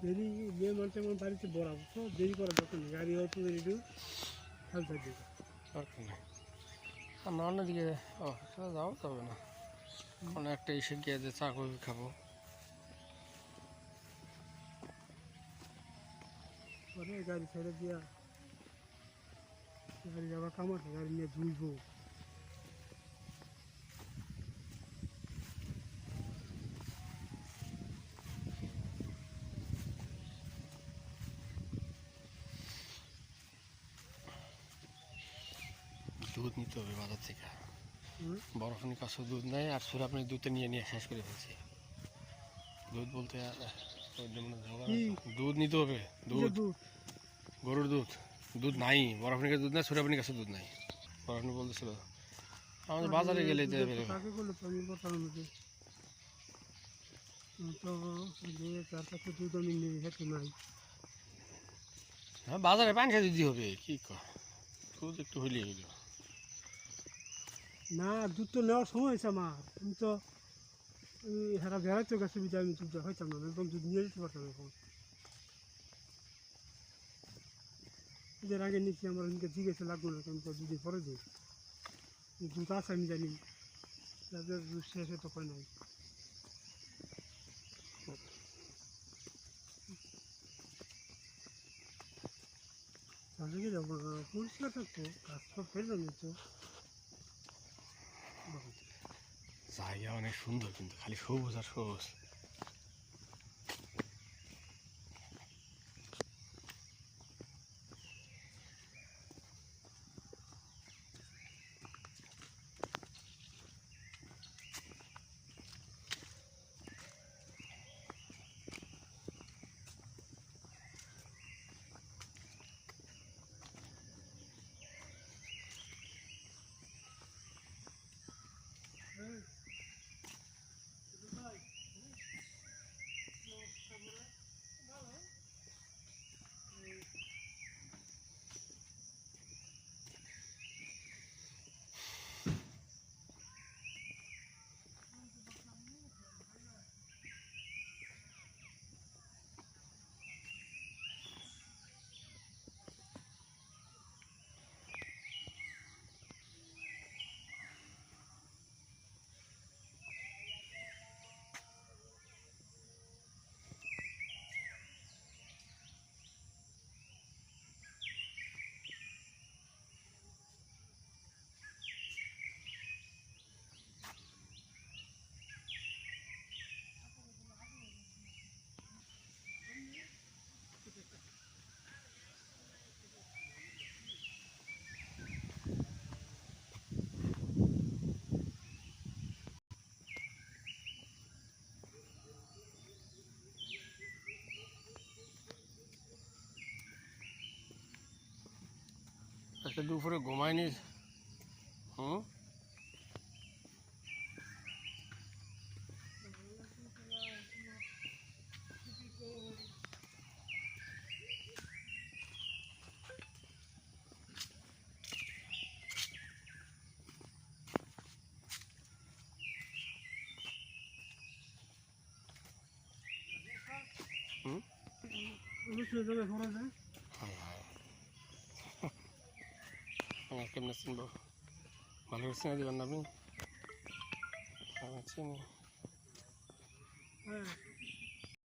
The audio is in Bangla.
দেরি যে মানুষ আমার বাড়িতে বড়া তো দেরি করার দরকার নেই, গাড়ি হয়তো একটু হালকা দিকে দরকার নেই। আর না অন্যদিকে যাও যাবে না, কোনো একটা এসে গিয়ে যে চা কফি খাবো। পরে গাড়ি ছেড়ে দিয়া গাড়ি যাওয়া কাম আছে, গাড়ি নিয়ে ধুইবো। দুধ নিতে হবে বাজার থেকে, বরফনি কাছে দুধ নেই, আর সুরাপনি দুধটা নিয়ে নিয়ে শেষ করে ফেলছি। দুধ বলতে দুধ নিতে হবে, দুধ গরুর দুধ। দুধ নাই, বরফনি কাছে দুধ নাই, সুরাপনি কাছে দুধ নাই। বরফনি বলতেছিল আমাদের বাজারে গেলে দেবে। হ্যাঁ বাজারে পানি খেতে দিতে হবে, কি দুধ একটু হইলেই হইল না। দুধ তো নেওয়ার সময় হয়েছে আমার, আমি তো হেরা বেড়াইতে গেছে বিধে আমি দুধ হইতাম না, এবং দুধ নিয়ে যেতে পারতাম। এখন এদের আগে নিচ্ছি, আমার এদিকে জিজ্ঞেসে লাগবে না, আমি তো দুদিন পরে দিই দুধ আছে আমি জানি, তাদের দুধ শেষে তো কয় নাই। তাহলে কি যাবো পরিষ্কার থাকতো, কাজ সব ফেলে নিত। জায়গা অনেক সুন্দর, কিন্তু খালি সবুজ আর সবুজ। আজকে দুপুরে ঘুমায়নি। হুম, আমার কেমনে চিনবো? ভালো করে চিনে দেবেন না আপনি? চিনি।